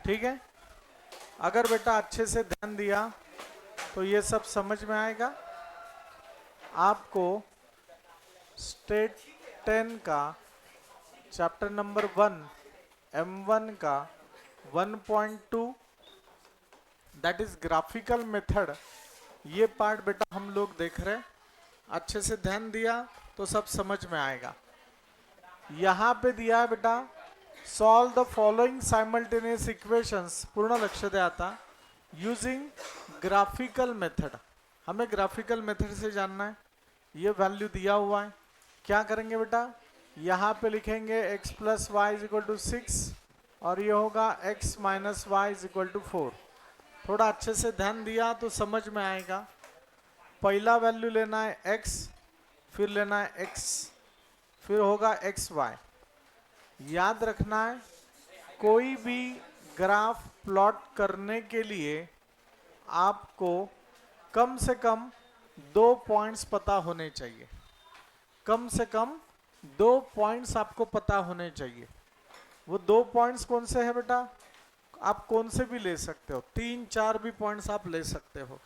ठीक है। अगर बेटा अच्छे से ध्यान दिया तो ये सब समझ में आएगा। आपको स्टेट 10 का चैप्टर नंबर 1 M1 का 1.2 दैट इज ग्राफिकल मेथड, ये पार्ट बेटा हम लोग देख रहे हैं। अच्छे से ध्यान दिया तो सब समझ में आएगा। यहाँ पे दिया है बेटा solve the following simultaneous equations, पूर्ण लक्ष्य दे आता यूजिंग ग्राफिकल मेथड। हमें ग्राफिकल मेथड से जानना है। ये वैल्यू दिया हुआ है, क्या करेंगे बेटा, यहाँ पे लिखेंगे x plus y is equal to 6 और ये होगा x minus y is equal to 4। थोड़ा अच्छे से ध्यान दिया तो समझ में आएगा। पहला वैल्यू लेना है x, फिर लेना है x, फिर होगा एक्स वाई। याद रखना है कोई भी ग्राफ प्लॉट करने के लिए आपको कम से कम 2 पॉइंट्स पता होने चाहिए। कम से कम 2 पॉइंट्स आपको पता होने चाहिए। वो 2 पॉइंट्स कौन से हैं बेटा, आप कौन से भी ले सकते हो, 3-4 भी पॉइंट्स आप ले सकते हो।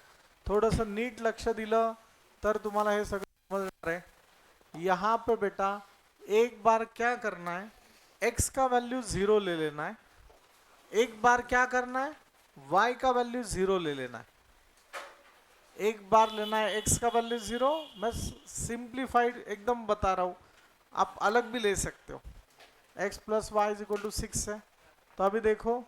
थोडंसं नीट लक्ष दिलं तर तुम्हाला हे सगळं समजणार आहे। यहाँ पे बेटा एक बार क्या करना है, x का वैल्यू 0 ले लेना है। एक बार क्या करना है, y का वैल्यू 0 ले लेना है। एक बार लेना है x का वैल्यू 0, मैं सिंप्लीफाइड एकदम बता रहा हूँ, आप अलग भी ले सकते हो। x plus y is equal to 6 है, तो अभी देखो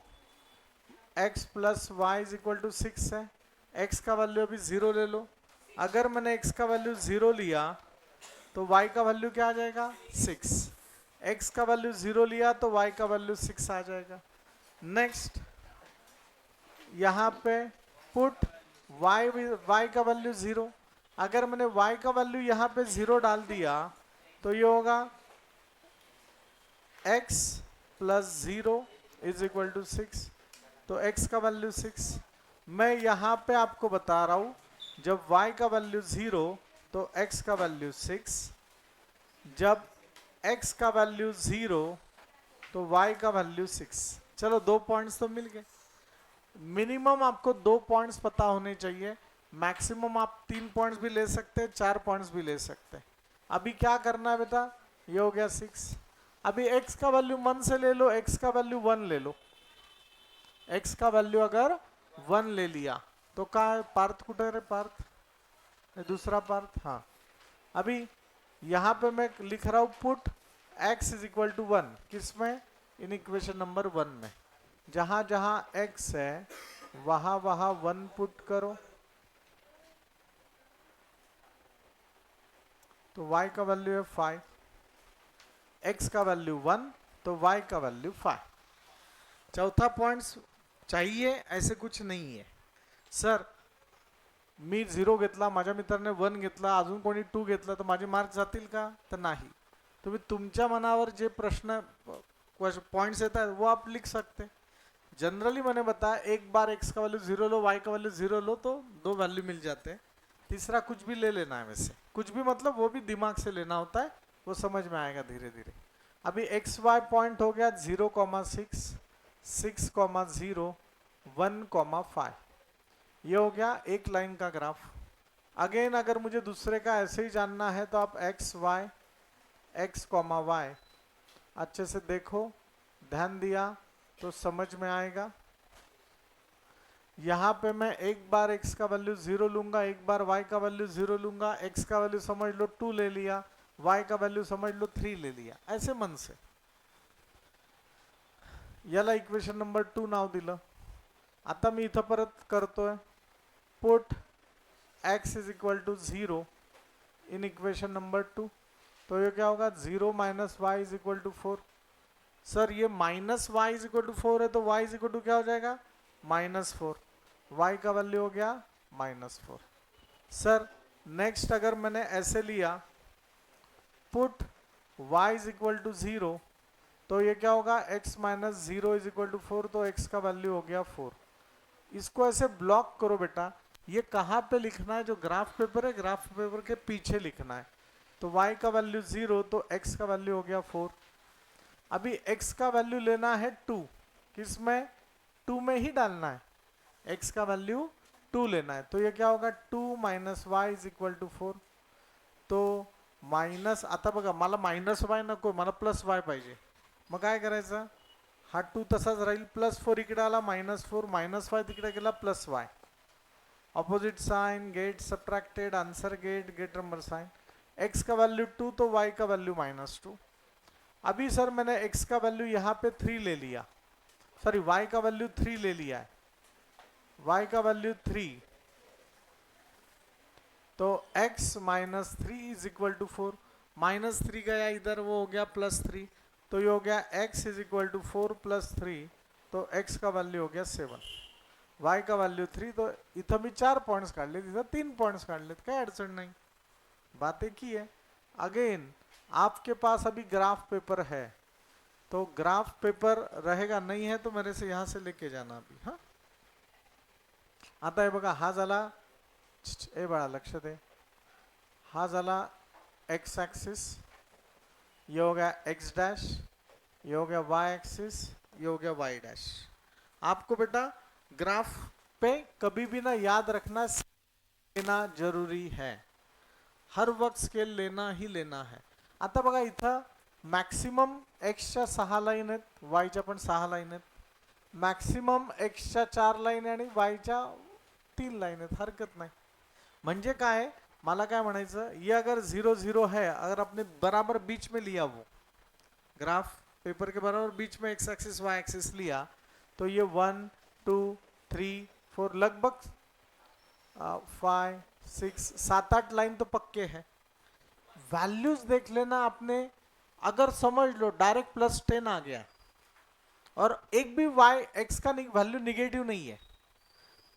x plus y is equal to 6 है, x का वैल्यू अभी 0 ले लो। अगर मैंने x का वैल्यू 0 लिया तो y का वैल्यू क्या आ जाएगा 6, x का वैल्यू 0 लिया तो y का वैल्यू 6 आ जाएगा। नेक्स्ट यहाँ पे पुट y का वैल्यू 0, अगर मैंने y का वैल्यू यहाँ पे 0 डाल दिया तो ये होगा x plus 0 is equal to 6, तो x का वैल्यू 6। मैं यहाँ पे आपको बता रहा हूँ जब y का वैल्यू 0 तो x का वैल्यू 6, जब x का वैल्यू 0 तो y का वैल्यू 6। चलो 2 पॉइंट्स तो मिल गए। मिनिमम आपको 2 पॉइंट्स पता होने चाहिए, मैक्सिमम आप 3 पॉइंट्स भी ले सकते हैं, 4 पॉइंट्स भी ले सकते हैं। अभी क्या करना है बेटा, ये हो गया 6। अभी x का वैल्यू 1 से ले लो, x का वैल्यू 1 ले लो। x का वैल्यू अगर 1 ले लिया तो का पार्थ कुठे रे पार्थ, दूसरा पार्थ, हाँ। अभी यहाँ पे मैं लिख रहा हूँ put x is equal to 1, किसमें, इन इक्वेशन नंबर 1 में। जहां जहां x है वहां वहां 1 पुट करो, तो y का वैल्यू है 5, x का वैल्यू 1 तो y का वैल्यू 5। चौथा पॉइंट चाहिए ऐसे कुछ नहीं है सर, मी 0 घेतला, माझ्या मित्राने 1 घेतला, अजून कोणी 2 घेतला तर माझे मार्क्स जातील का, तर नाही। तुम्ही तुमच्या मनावर जे प्रश्न पॉइंट्स येतात वो आप लिख सकते। जनरली मैंने बताया एक बार x का वैल्यू 0 लो, y का वैल्यू 0 लो तो 2 वैल्यू मिल जाते हैं। तीसरा कुछ भी ले लेना है, वैसे कुछ भी मतलब वो भी दिमाग से लेना होता है, वो समझ में आएगा धीरे धीरे। अभी एक्स वाई पॉइंट हो गया 0,6, 6,0, 1,5, ये हो गया एक लाइन का ग्राफ। अगेन अगर मुझे दूसरे का ऐसे ही जानना है तो आप एक्स कॉमा वाई अच्छे से देखो, ध्यान दिया तो समझ में आएगा। यहाँ पे मैं एक बार x का वैल्यू 0 लूंगा, एक बार y का वैल्यू 0 लूंगा, x का वैल्यू समझ लो 2 ले लिया, y का वैल्यू समझ लो 3 ले लिया, ऐसे मन से। याला इक्वेशन नंबर 2 नाव दिलं। आता मी इथं परत करतोय put x is equal to 0 in equation number 2, तो ये क्या होगा 0 minus y is equal to 4। Sir ये minus y is equal to 4 है तो y इज इक्वल टू क्या हो जाएगा -4, y का वैल्यू हो गया -4। सर नेक्स्ट अगर मैंने ऐसे लिया put y is equal to 0 तो ये क्या होगा x minus 0 is equal to 4, तो x का वैल्यू हो गया 4। इसको ऐसे ब्लॉक करो बेटा, ये कहाँ पे लिखना है, जो ग्राफ पेपर है ग्राफ पेपर के पीछे लिखना है। तो y का वैल्यू 0 तो x का वैल्यू हो गया 4। अभी x का वैल्यू लेना है 2, किसमें 2 में ही डालना है, x का वैल्यू 2 लेना है. तो ये क्या होगा 2 minus y is equal to 4. तो मायनस, आता बघा मला मायनस वाय नको, मला प्लस वाय पाहिजे. मग काय करायचं, हा 2 तसाच राहील, प्लस 4 इकडे आला -4, -5 तिकडे गेला +y. Opposite sign, get subtracted, answer get number sign. x का वैल्यू 2 तो y का वैल्यू -2. अभी सर मैंने x का वैल्यू यहाँ पे 3 ले लिया, सॉरी y का वैल्यू 3 ले लिया है, y का वैल्यू 3, तो x minus 3 is equal to 4. -3 गया इधर, वो हो गया +3, तो ये हो गया x इज इक्वल टू 4 + 3, तो x का वैल्यू हो गया 7, y का वैल्यू 3. तो इथं मी 4 पॉइंट्स काढले, तिथं 3 पॉइंट्स काढलेत, काय अडचण नाही, बात एक ही है. अगेन आपके पास अभी ग्राफ पेपर है, तो ग्राफ पेपर रहेगा, नहीं है तो मेरे से यहाँ से लेके जाना अभी. हाँ, आता है बघा, हा झाला, ए बाळा लक्ष दे, हा झाला x एक्सिस, ये हो गया x डैश, ये हो गया y एक्सिस, ये हो गया y डैश. आपको बेटा ग्राफ पे कभी भी ना याद रखना, लेना जरूरी है, हर वक्त स्केल लेना ही लेना है. आता बघा इथं मॅक्सिमम एक्सच्या 6 लाईन आहेत, वायच्या पण 6 लाईन आहेत, मॅक्सिमम एक्सच्या 4 लाईन आणि वायच्या 3 लाईन आहेत, हरकत नाही. म्हणजे काय, मला काय म्हणायचं, ये अगर 0 0 है, अगर आपने बराबर बीच में लिया, वो ग्राफ पेपर के बराबर बीच में x एक्सिस y एक्सिस लिया, तो ये 1 2 3 4 लगभग 5 6 7 8 लाइन तो पक्के हैं. वैल्यूज देख लेना आपने, अगर समझ लो डायरेक्ट +10 आ गया और एक भी y x का वैल्यू निगेटिव नहीं है,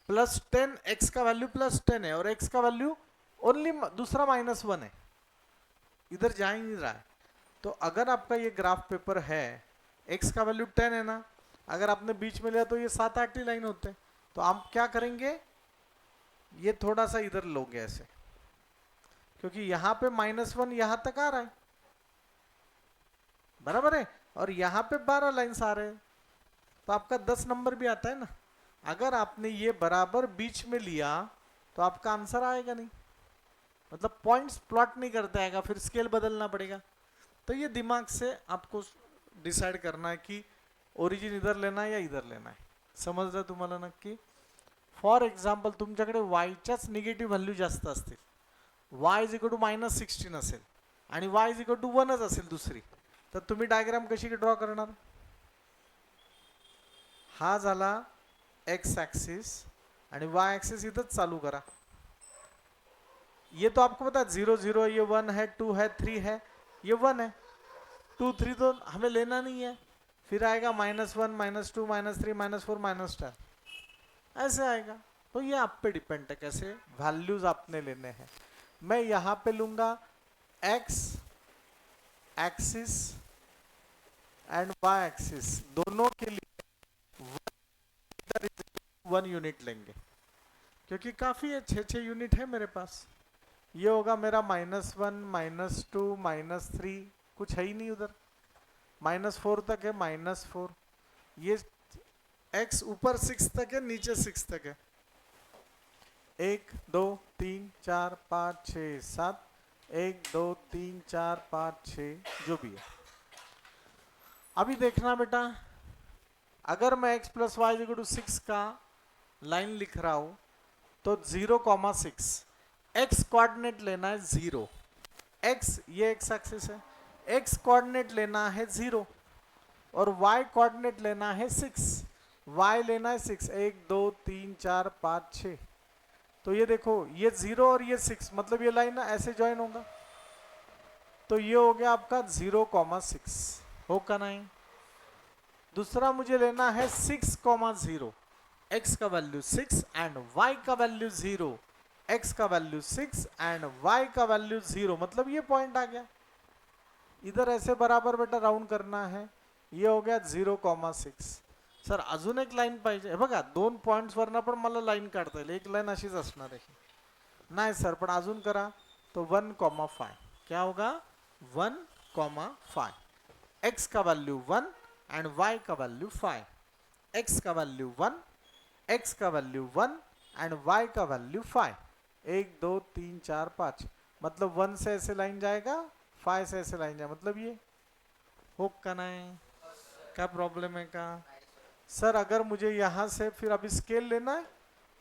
+10 x का वैल्यू +10 है और x का वैल्यू ओनली दूसरा -1 है, इधर जा ही नहीं रहा है. तो अगर आपका ये ग्राफ पेपर है, x का वैल्यू 10 है ना, अगर आपने बीच में लिया तो ये 7 8 ही लाइन होते हैं. तो आप क्या करेंगे, ये थोड़ा सा इधर लोगे ऐसे, क्योंकि यहाँ पे -1 यहाँ तक आ रहा है, बराबर है, और यहाँ पे 12 लाइन्स आ रहे हैं, तो आपका 10 नंबर भी आता है ना. अगर आपने ये बराबर बीच में लिया तो आपका आंसर आएगा नहीं, मतलब पॉइंट्स प्लॉट नहीं करते आएगा, फिर स्केल बदलना पड़ेगा. तो ये दिमाग से आपको डिसाइड करना है कि ओरिजिन इधर लेना है या इधर लेना है. समजलं तुम्हाला नक्की. फॉर एक्झाम्पल तुमच्याकडे वायच्याच निगेटिव्ह व्हॅल्यू जास्त असतील, y इज इक्वल टू -16 असेल आणि y इज इक्वल टू 1च असेल दुसरी, तर तुम्ही डायग्राम कशी ड्रॉ करणार. हा झाला x एक्सिस आणि y एक्सिस इधर चालू करा. ये तो आपको पता है 0 0, ये 1 है, 2 है, 3 है, ये 1 है, 2 3 तो हमें लेना नहीं है, फिर आएगा -1 -2 -3 -4 -10, ऐसे आएगा. तो ये आप पे डिपेंड है कैसे वैल्यूज आपने लेने हैं. मैं यहाँ पे लूंगा x axis and y axis, दोनों के लिए 1 यूनिट लेंगे, क्योंकि काफी है, 6 यूनिट है मेरे पास. ये होगा मेरा -1 -2 -3, कुछ है ही नहीं उधर, -4 तक है, -4, ये x ऊपर 6 तक है, नीचे 6 तक है, 1 2 3 4 5 6 7, 1 2 3 4 5 6 जो भी है. अभी देखना बेटा, अगर मैं x + y = 6 का लाइन लिख रहा हूं तो 0,6 x कोऑर्डिनेट लेना है 0, x ये x एक्सिस है, x कोऑर्डिनेट लेना है 0 और y कोऑर्डिनेट लेना है 6, y लेना है 6, 1 2 3 4 5 6. तो ये देखो, ये 0 और ये 6, मतलब ये लाइन ना ऐसे ज्वाइन होगा, तो ये हो गया आपका 0,6, हो का नहीं. दूसरा मुझे लेना है 6,0, x का वैल्यू 6 एंड y का वैल्यू 0, x का वैल्यू 6 एंड y का वैल्यू 0, मतलब ये पॉइंट आ गया. इधर ऐसे बराबर बेटा राउंड करना है, ये हो गया 0,6. सर अजून एक लाइन पाहिजे, बघा 2 पॉइंट्स वरना पण मला लाइन काढता येईल, एक लाइन अशीच असणार आहे. नाही सर पण अजून करा, तो 1,5, क्या होगा 1,5, x का वैल्यू 1 एंड y का वैल्यू 5. x का वैल्यू 1, x का वैल्यू 1 एंड y का वैल्यू 5। 1 2 3 4 5, मतलब 1 से ऐसे लाइन जाएगा, 5 से ऐसे लाइन जाएगा, मतलब ये हो का ना है? क्या प्रॉब्लम है का? सर अगर मुझे यहाँ से फिर अभी स्केल लेना है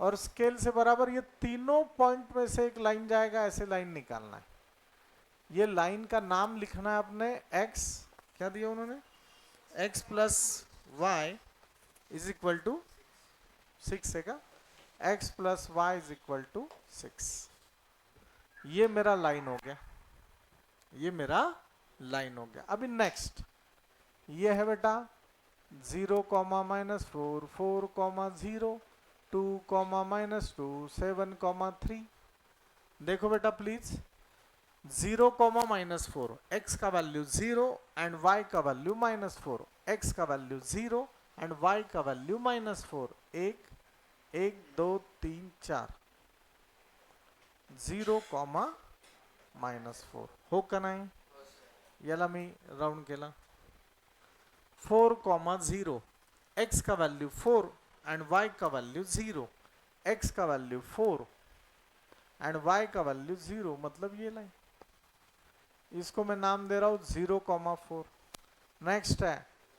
और स्केल से बराबर ये तीनों पॉइंट में से एक लाइन जाएगा, ऐसे लाइन निकालना है। ये लाइन का नाम लिखना है अपने x, क्या दिया उन्होंने, x plus y is equal to 6 है का, x plus y is equal to 6। ये मेरा लाइन हो गया, ये मेरा लाइन हो गया। अभी नेक्स्ट ये है बेटा 0 comma minus 4, 4 comma 0, 2 comma minus 2, 7 comma 3। देखो बेटा प्लीज, 0 कॉमा माइनस 4, एक्स का वैल्यू 0 एंड y का वैल्यू माइनस 4, एक्स का वैल्यू 0 एंड y का वैल्यू माइनस 4। 1 1 2 3 4, 0 कॉमा माइनस 4 हो का नाही? याला मी राउंड केला। 4 कॉमा 0, एक्स का वैल्यू 4 एंड y का वैल्यू 0, एक्स का वैल्यू 4 एंड y का वैल्यू 0, मतलब ये लाइन। इसको मैं नाम दे रहा हूं 0 कॉमा 4। नेक्स्ट है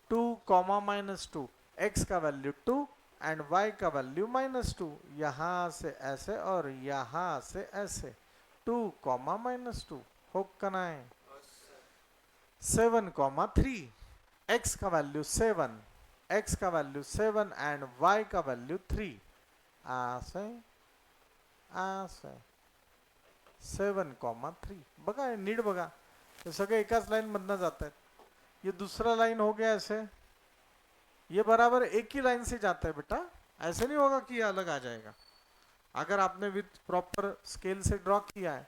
2 कॉमा माइनस 2, एक्स का वैल्यू 2 एंड y का वैल्यू माइनस 2, यहां से ऐसे और यहां से ऐसे, 2 कॉमा माइनस 2 हो का नाही? 7 कॉमा 3, एक्स का वैल्यू 7, एक्स का वैल्यू 7 एंड y का वैल्यू 3, ऐसे ऐसे 7 कॉमा 3। बघा नीट बघा, हे सगळे एकाच लाइन मधनं जात आहेत। ये दूसरा लाइन हो गया ऐसे, ये बराबर एक ही लाइन से जाता है बेटा, ऐसे नहीं होगा कि ये अलग आ जाएगा। अगर आपने विथ प्रॉपर स्केल से ड्रॉ किया है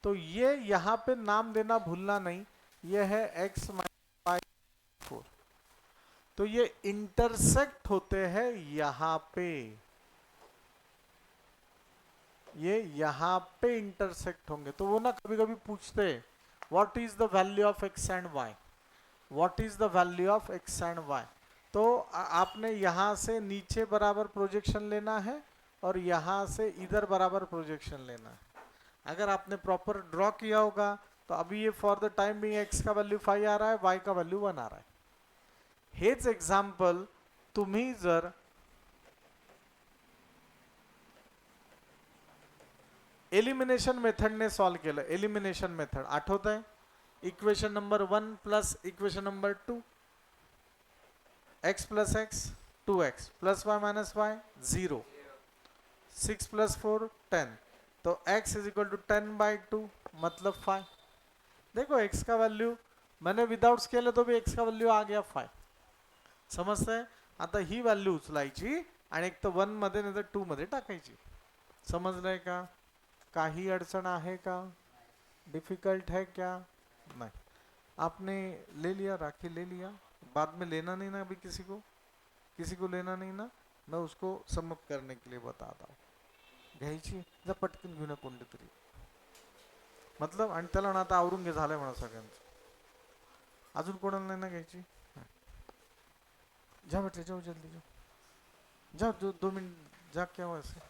तो ये यहाँ पे नाम देना भूलना नहीं, ये है x माइनस 4। तो ये इंटरसेक्ट होते हैं यहाँ पे, ये यहाँ पे इंटरसेक्ट होंगे। तो वो ना कभी कभी पूछते हैं what is the value of x and y, what is the value of x and y। तो आपने यहाँ से नीचे बराबर प्रोजेक्शन लेना है और यहाँ से इधर बराबर प्रोजेक्शन लेना है। अगर आपने प्रॉपर ड्रॉ किया होगा तो अभी ये फॉर द टाइम भी x का वैल्यू 5 आ रहा है, y का वैल्यू 1 आ रहा है। हेच एक्झाम्पल तुम्ही जर एलिमिनेशन मेथडने सॉल्व केलं, एलिमिनेशन मेथड आठवत आहे? Equation number 1 plus equation number 2, x plus x 2x plus y minus y 0, 6 plus 4 10, तो x इज इक्वल टू 10/2 मतलब 5। देखो x का वैल्यू मैंने विदाउट स्केल तो भी x का वैल्यू आ गया 5, समजतंय? आता ही व्हॅल्यू उचलायची आणि एक तर 1 मध्ये नाही तर 2 मध्ये टाकायची। समजलंय का? काही अडचण आहे का? डिफिकल्ट है क्या? नहीं। आपने ले लिया, राखी ले लिया, बाद में लेना नहीं ना, अभी किसी को लेना नहीं ना, मैं उसको समअप करने के लिए बताता हूँ। घ्यायची जा पटकन घेऊन कोणते तरी, मतलब आणि त्याला ना आता आवरून घे, झालंय म्हणा सगळ्यांचं, अजून कोणाला नाही ना घ्यायची? जा बेटे जाओ जल्दी जाओ, जाओ 2 मिनट जा, क्या हुआ ऐसे?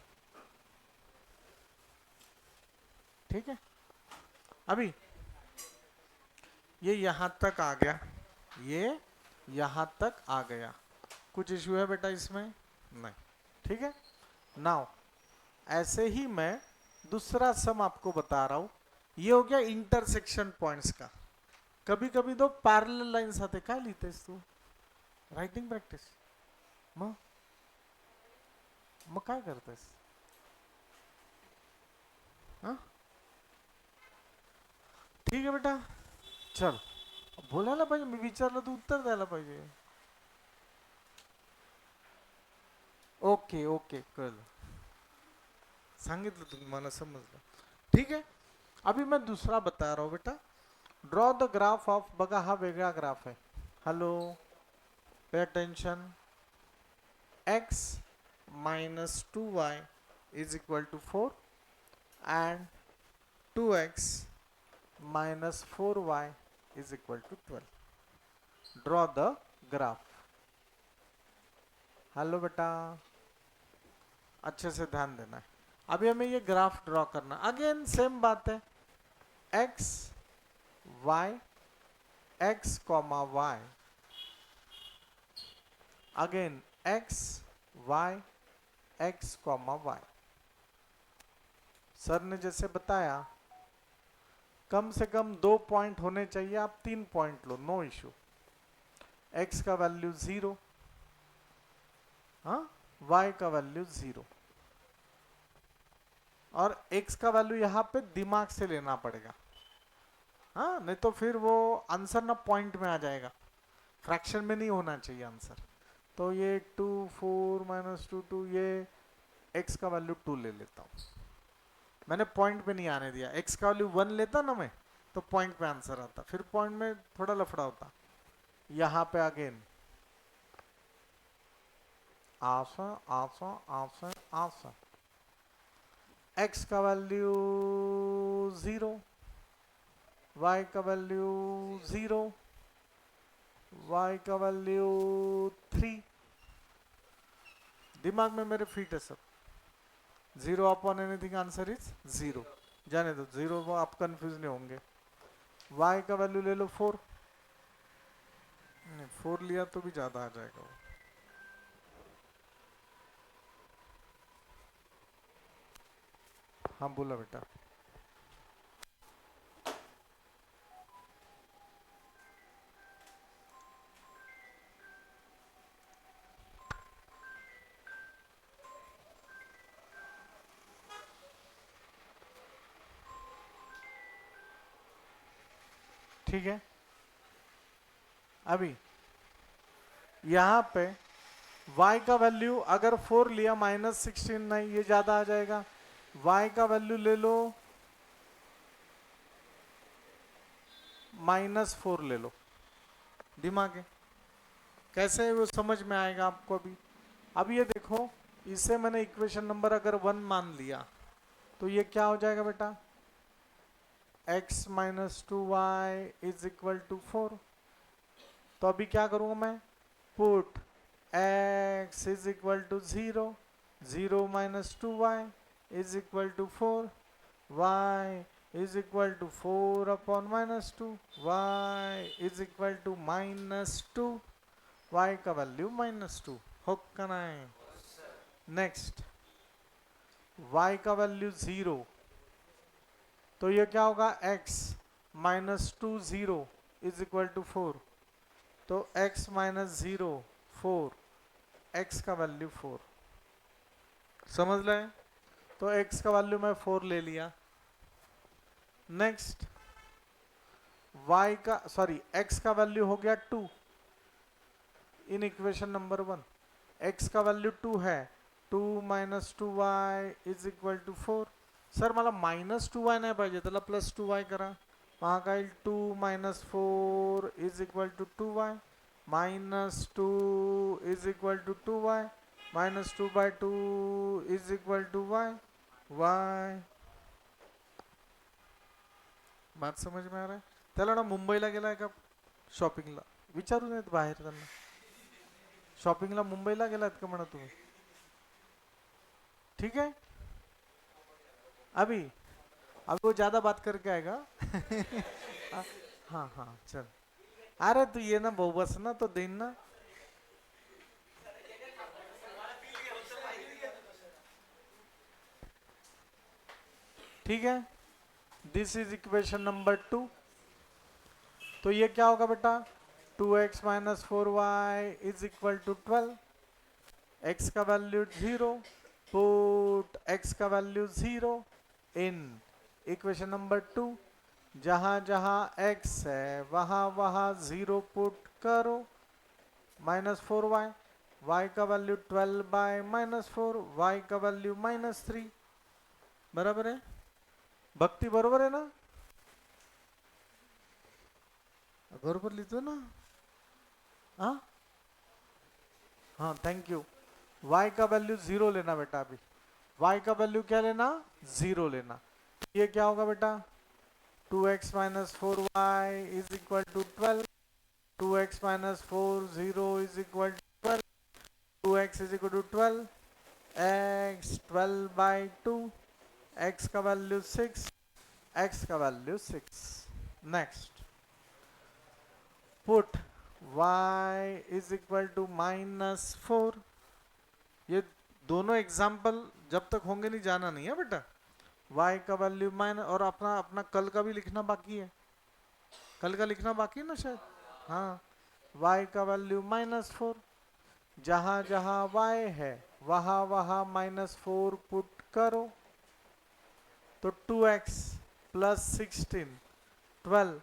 ठीक है, अभी ये यहां तक आ गया, ये यहां तक आ गया, कुछ इश्यू है बेटा इसमें? नहीं। ठीक है, नाउ ऐसे ही मैं दूसरा सम आपको बता रहा हूं। ये हो गया इंटरसेक्शन पॉइंट्स का। कभी कभी तो पैरेलल लाइन्स आते, काय लिहितेस तू? Writing practice? मग मग काय करतेस? हाँ ठीक है बेटा, चल बोलायला पाहिजे, मी विचारलं तू उत्तर द्यायला पाहिजे। ओके ओके कळलं, सांगितलं तुम्ही मला, समजलं। ठीक है, अभी मैं दूसरा बता रहा हूं बेटा। ड्रॉ द ग्राफ ऑफ, बघा हा वेगळा ग्राफ है, hello pay attention, x minus 2y is equal to 4 and 2x minus 4y is equal to 12. Draw the graph. Hello बेटा, अच्छे से ध्यान देना है। अभी हमें ये ग्राफ ड्रॉ करना, अगेन सेम बात है, x y, x comma y, again x y, x comma y. Sir ने जैसे बताया कम से कम 2 पॉइंट होने चाहिए, आप 3 पॉइंट लो, नो इशू। एक्स का वैल्यू 0, हाँ, वाई का वैल्यू 0, और एक्स का वैल्यू यहाँ पे दिमाग से लेना पड़ेगा, हाँ, नहीं तो फिर वो आंसर ना पॉइंट में आ जाएगा, फ्रैक्शन में नहीं होना चाहिए आंसर। तो ये 2 4 माइनस 2 2, ये एक्स का वैल्यू 2 ले लेता हूँ, मैंने पॉइंट पे नहीं आने दिया। एक्स का वैल्यू 1 लेता ना मैं, तो पॉइंट पे आंसर आता, फिर पॉइंट में थोड़ा लफड़ा होता। यहाँ पे अगेन आशा आशा आशा आशा, एक्स का वैल्यू 0, वाई का वैल्यू 0, वाई का वैल्यू 3, दिमाग में मेरे फिट है सब, 0 अपॉन एनीथिंग आंसर इज 0, जाने दो 0, वो आप कंफ्यूज नहीं होंगे। वाई का वैल्यू ले लो 4, 4 लिया तो भी ज्यादा आ जाएगा वो। हाँ बोला बेटा। ठीक है, अभी यहाँ पे y का वैल्यू अगर 4 लिया -16, नहीं ये ज्यादा आ जाएगा, y का वैल्यू ले लो -4 ले लो, दिमाग है कैसे वो समझ में आएगा आपको। अभी अब ये देखो, इसे मैंने इक्वेशन नंबर अगर 1 मान लिया, तो ये क्या हो जाएगा बेटा, x minus 2y is equal to 4। तो अभी क्या करूंगा मैं, put x is equal to 0, 0 minus 2y is equal to 4, y is equal to 4 upon -2, y is equal to -2, y का वैल्यू -2 होगा ना। नेक्स्ट y का वैल्यू 0, तो ये क्या होगा, x -2 0 इज इक्वल टू 4, तो x -0 4, x का वैल्यू 4, समझ लें। तो x का वैल्यू मैं 4 ले लिया। नेक्स्ट y का सॉरी x का वैल्यू हो गया 2 इन इक्वेशन नंबर 1, x का वैल्यू 2 है, 2 minus 2y is equal to 4। Sir मला -2y नाही पाहिजे, त्याला +2y करा, वहाँ का 2 minus 4 is equal to 2y, -2 is equal to 2y, -2/2 is equal to y, y। बात समझ में आ रहा है। त्याला ना मुंबईला गेलाय का शॉपिंगला, विचारून येत बाहेर त्यांना, शॉपिंगला मुंबईला गेलात का म्हणा तुम्ही, ठीक है। अभी अब वो ज्यादा बात करके आएगा हाँ हाँ चल, अरे तू ये ना बहु बस ना तो दिन ना, ठीक है। दिस इज इक्वेशन नंबर 2, तो ये क्या होगा बेटा, 2x minus 4y is equal to 12, x का वैल्यू 0, पुट x का वैल्यू 0 इन इक्वेशन नंबर 2, जहां जहां x है वहां वहां 0 पुट करो, -4y, y का वैल्यू 12/-4, y का वैल्यू -3, बराबर है। भक्ति बरोबर है ना, बरोबर लिखो ना, हाँ हाँ थैंक यू। y का वैल्यू 0 लेना बेटा, अभी y का वैल्यू क्या लेना, 0 लेना। ये क्या होगा बेटा, 2x minus 4y is equal to 12, 2x minus 4 0 is equal to 12, 2x x is equal to 12, x 12 by 2, x का वैल्यू 6, x का value 6। Next put y is equal to -4। ये दोनों एग्जाम्पल जब तक होंगे नहीं जाना नहीं है बेटा। y का वैल्यू माइनस, और अपना अपना कल का भी लिखना बाकी है, कल का लिखना बाकी है ना शायद। हाँ, y का वैल्यू -4, जहां जहां y है वहां वहां -4 पुट करो, तो 2x प्लस 16 12,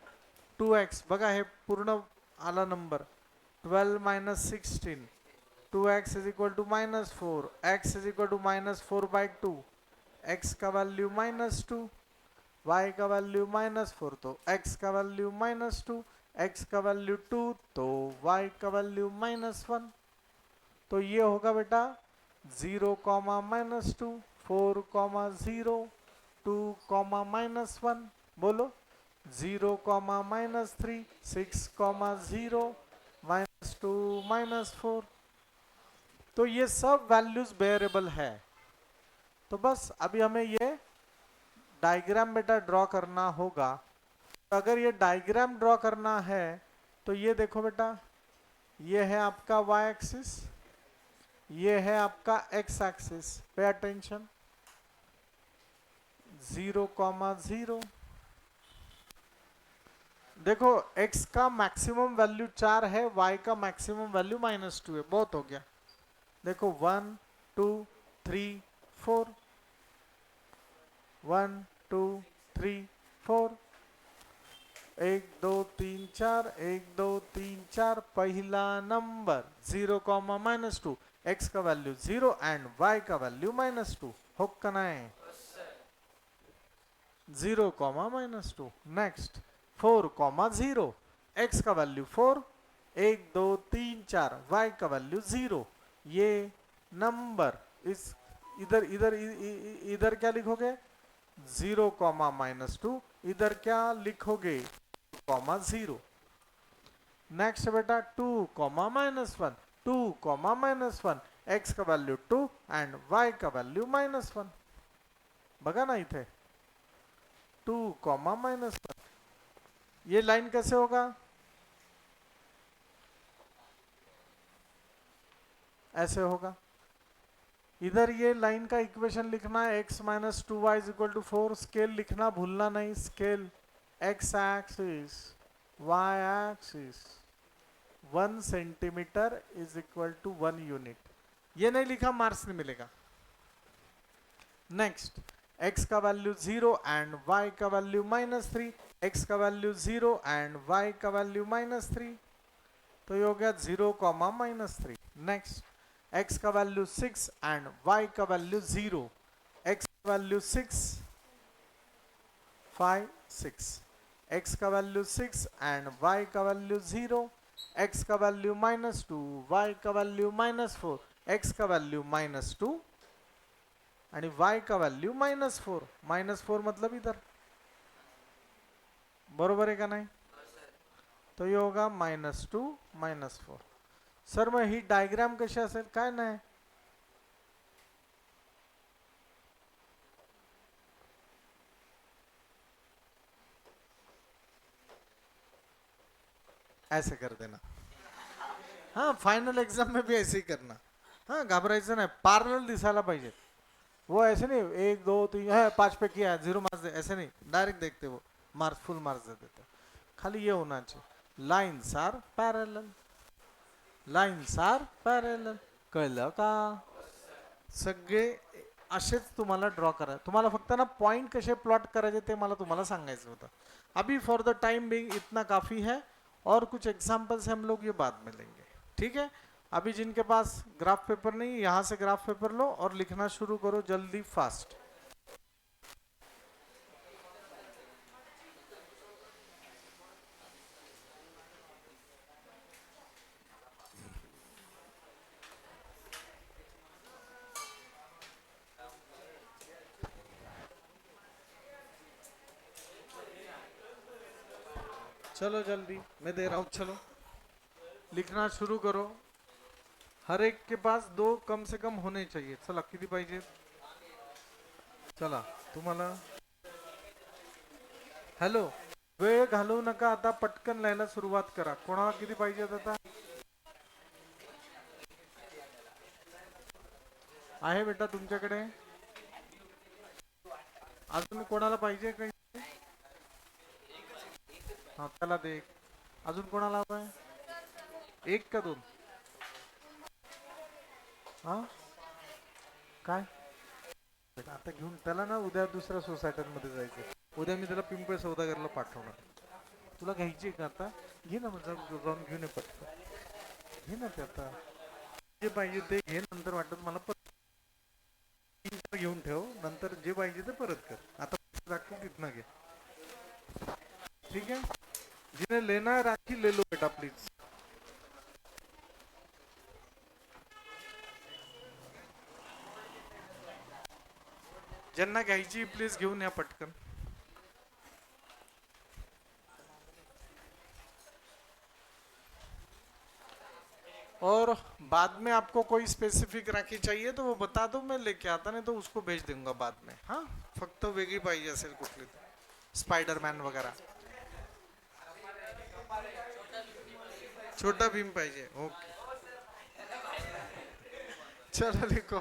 2x बघा हे पूर्ण आला number, 12 minus 16, 2x is equal to -4, x is equal to -4 by 2, x का वैल्यू -2, y का वैल्यू -4, तो x का वैल्यू -2, x का वैल्यू 2, तो y का वैल्यू -1। तो ये होगा बेटा 0, -2, 4, 0, 2, -1। बोलो 0, -3, 6, 0, -2, -4। तो ये सब वैल्यूज वेरिएबल है। तो बस अभी हमें ये डायग्राम बेटा ड्रॉ करना होगा। तो अगर ये डायग्राम ड्रॉ करना है तो ये देखो बेटा, ये है आपका y एक्सिस, ये है आपका x एक्सिस। Pay attention, 0, 0। देखो x का मैक्सिमम वैल्यू 4 है, y का मैक्सिमम वैल्यू -2 है। बहुत हो गया। देखो 1, 2, 3, 4, 1, 2, 3, 4, 1, 2, 3, 4, 1, 2, 3, 4। पहला नंबर 0, -2, x का वैल्यू 0 एंड y का वैल्यू -2 हो कनाए 0, -2। नेक्स्ट 4, 0, x का वैल्यू 4, 1, 2, 3, 4, y का वैल्यू 0। ये नंबर इस इधर इधर इधर क्या लिखोगे 0, -2, इधर क्या लिखोगे 0। नेक्स्ट बेटा 2, -1, 2, -1, x का वैल्यू 2 एंड y का वैल्यू -1। बघा ना इथे 2, -1। ये लाइन कैसे होगा, ऐसे होगा। इधर ये लाइन का इक्वेशन लिखना है, x - 2y = 4। स्केल लिखना भूलना नहीं, scale x axis, y axis 1 centimetre is equal to 1 unit. ये नहीं लिखा मार्क्स नहीं मिलेगा। नेक्स्ट x का वैल्यू 0 एंड y का वैल्यू -3, x का वैल्यू 0 एंड y का वैल्यू -3, तो ये हो गया 0, -3। नेक्स्ट x का वैल्यू 6 एंड y का वैल्यू 0, x का वैल्यू 6, 5, 6, x का वैल्यू 6 एंड y का वैल्यू 0, x का वैल्यू -2, y का वैल्यू -4, x का वैल्यू -2 आणि y का वैल्यू -4। -4 मतलब इधर, बरोबर आहे का नाही। तो ये होगा -2, -4। सर मग ही डायग्राम कशी असेल, काय नाही ऐसे कर देना। हाँ, फाइनल एग्जाम में भी ऐसे ही करना। हाँ, घबरायचं नाही, पैरेलल दिसायला पाहिजे। वो ऐसे नहीं 1, 2, 3 है 5 पे किया 0 मार्क्स दे, ऐसे नहीं डायरेक्ट देखते वो मार्क्स, फुल मार्क्स दे देते। खाली ये होना चाहिए, lines are parallel, lines are parallel. कळलं का। सगळे असेच तुम्हाला ड्रॉ करा, तुम्हाला फक्त ना पॉइंट कसे प्लॉट करायचे ते मला तुम्हाला सांगायचं होतं। अभी फॉर द टाइम बिंग इतना काफ़ी है, और कुछ एग्जाम्पल्स हम लोग ये बाद में लेंगे, ठीक है। अभी जिनके पास ग्राफ पेपर नहीं, यहाँ से ग्राफ पेपर लो और लिखना शुरू करो जल्दी, फास्ट। चलो जल्दी, मैं दे रहा हूँ, चलो लिखना शुरू करो। हर एक के पास 2 कम से कम होने चाहिए. चला किती पाहिजे? चला तुम्हाला. हॅलो, वेळ घालवू नका, आता पटकन लिहायला सुरुवात करा. कोणाला किती पाहिजेत आता? आहे बेटा तुमच्याकडे? अजून कोणाला पाहिजे काही? हा त्याला दे. अजून कोणाला हवाय? एक का 2? हा काय बेटा, आता घेऊन त्याला ना उद्या दुसऱ्या सोसायट्यांमध्ये जायचं. उद्या मी त्याला पिंपळ सौदागरला पाठवणार. तुला घ्यायची का आता? घे ना, मग जाऊन घेऊन ये पटकन. घे ना ते आता. जे पाहिजे ते घे, नंतर वाटत मला परत घेऊन ठेव, नंतर जे पाहिजे ते परत कर. आता दाखव तिथनं घे. ठीक है, जिन्हें लेना है राखी ले लो बेटा प्लीज. ज्यांना घ्यायची प्लीज घेऊन या पटकन. और बाद में आपको कोई स्पेसिफिक राखी चाहिए तो वो बता दो, मैं लेके आता, नहीं तो उसको भेज दूंगा बाद में. हाँ, फक्त वेगळी पाहिजे असेल कुठली स्पाइडरमॅन वगैरह. छोटा भीम पाहिजे. ओके, चलो लिखो.